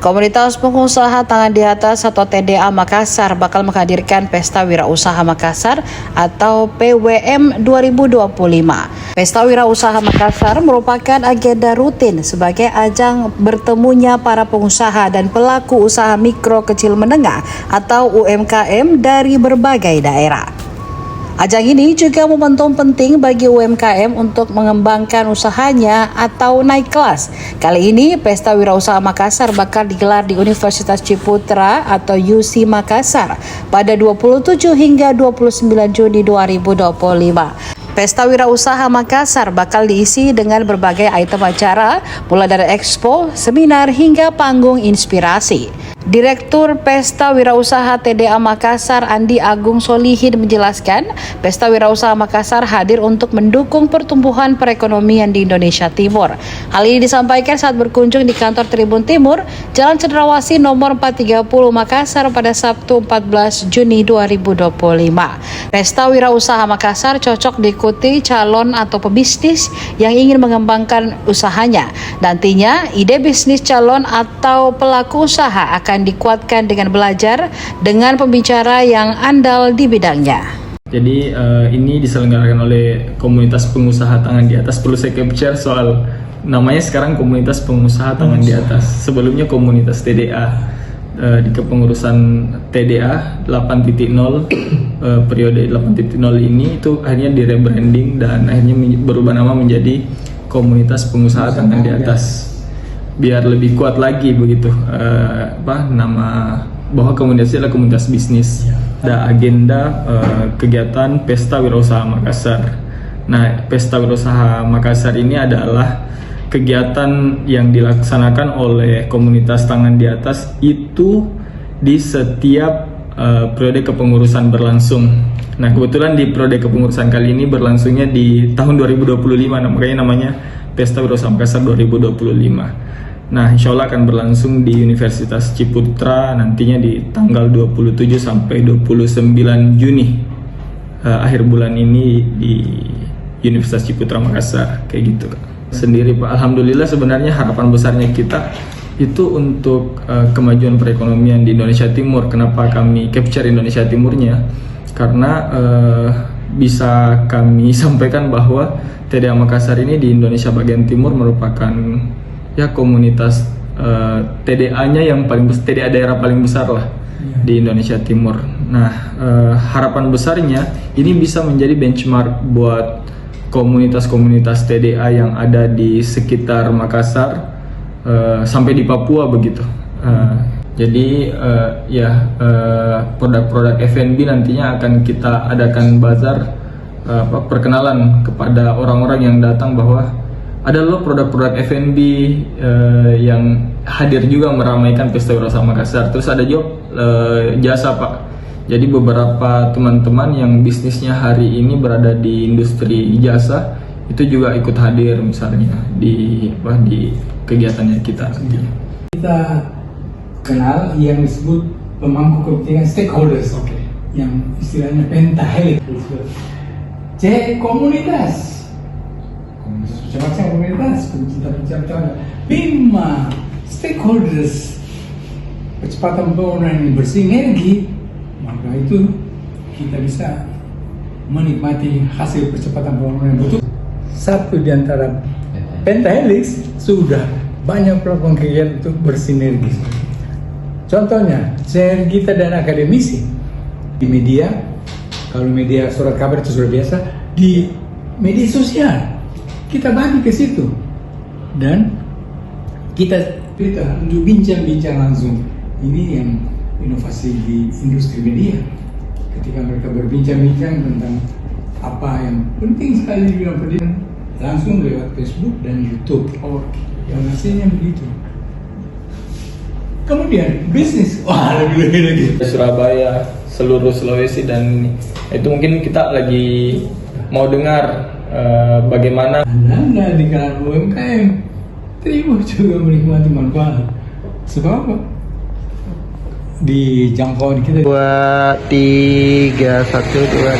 Komunitas Pengusaha Tangan di Atas atau TDA Makassar bakal menghadirkan Pesta Wirausaha Makassar atau PWM 2025. Pesta Wirausaha Makassar merupakan agenda rutin sebagai ajang bertemunya para pengusaha dan pelaku usaha mikro kecil menengah atau UMKM dari berbagai daerah. Ajang ini juga momentum penting bagi UMKM untuk mengembangkan usahanya atau naik kelas. Kali ini, Pesta Wirausaha Makassar bakal digelar di Universitas Ciputra atau UC Makassar pada 27 hingga 29 Juni 2025. Pesta Wirausaha Makassar bakal diisi dengan berbagai item acara, mulai dari expo, seminar, hingga panggung inspirasi. Direktur Pesta Wirausaha TDA Makassar Andi Agung Solihin menjelaskan, Pesta Wirausaha Makassar hadir untuk mendukung pertumbuhan perekonomian di Indonesia Timur. Hal ini disampaikan saat berkunjung di kantor Tribun Timur, Jalan Cendrawasih nomor 430 Makassar pada Sabtu 14 Juni 2025. Pesta Wirausaha Makassar cocok diikuti calon atau pebisnis yang ingin mengembangkan usahanya. Nantinya, ide bisnis calon atau pelaku usaha akan dikuatkan dengan belajar dengan pembicara yang andal di bidangnya. Jadi ini diselenggarakan oleh Komunitas Pengusaha Tangan di Atas. Perlu saya capture soal namanya sekarang Komunitas Pengusaha Tangan di Atas. Sebelumnya Komunitas TDA di kepengurusan TDA 8.0 periode 8.0 ini itu akhirnya di rebranding dan akhirnya berubah nama menjadi Komunitas Pengusaha Tangan di Atas. Biar lebih kuat lagi begitu nama bahwa komunitas adalah komunitas bisnis. Ada agenda kegiatan Pesta Wirausaha Makassar. Nah, Pesta Wirausaha Makassar ini adalah kegiatan yang dilaksanakan oleh komunitas tangan di atas itu di setiap periode kepengurusan berlangsung. Nah, kebetulan di periode kepengurusan kali ini berlangsungnya di tahun 2025, makanya namanya Pesta Wirausaha Makassar 2025. Nah, insya Allah akan berlangsung di Universitas Ciputra nantinya di tanggal 27 sampai 29 Juni akhir bulan ini di Universitas Ciputra Makassar, kayak gitu sendiri Pak. Alhamdulillah sebenarnya harapan besarnya kita itu untuk kemajuan perekonomian di Indonesia Timur. Kenapa kami capture Indonesia Timurnya? Karena bisa kami sampaikan bahwa TDA Makassar ini di Indonesia bagian timur merupakan komunitas TDA-nya yang paling besar, TDA daerah paling besar lah di Indonesia Timur. Nah, harapan besarnya ini bisa menjadi benchmark buat komunitas-komunitas TDA yang ada di sekitar Makassar sampai di Papua begitu. Jadi produk-produk F&B nantinya akan kita adakan bazar perkenalan kepada orang-orang yang datang bahwa ada loh produk-produk F&B yang hadir juga meramaikan Pesta Wirausaha Makassar. Terus ada juga jasa Pak. Jadi beberapa teman-teman yang bisnisnya hari ini berada di industri jasa itu juga ikut hadir misalnya di kegiatannya kita. Kita kenal yang disebut pemangku kepentingan stakeholders, yang istilahnya pentahelix. C komunitas. Macam-macam komunitas, pencinta-pencinta, 5 stakeholders percepatan pembangunan yang bersinergi, maka itu kita bisa menikmati hasil percepatan pembangunan yang betul. Satu di antara pentahelix sudah banyak melakukan kegiatan untuk bersinergi. Contohnya, sinergi kita dan akademisi di media. Kalau media surat kabar itu sudah biasa, di media sosial kita bagi ke situ dan kita untuk bincang-bincang langsung. Ini yang inovasi di industri media, ketika mereka berbincang-bincang tentang apa yang penting sekali di bidang pendidikan langsung lewat Facebook dan YouTube. Yang hasilnya begitu. Kemudian bisnis, lebih lagi Surabaya, seluruh Sulawesi dan itu mungkin kita lagi mau dengar bagaimana Anda di kalangan UMKM terima juga menikmati manfaat. Sebab apa? Di jangkauan kita 2, 3, 1, 2,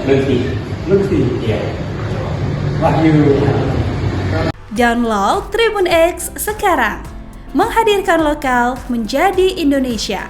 3. Lutfi. Iya. Wahyu. Download Tribun X sekarang. Menghadirkan lokal menjadi Indonesia.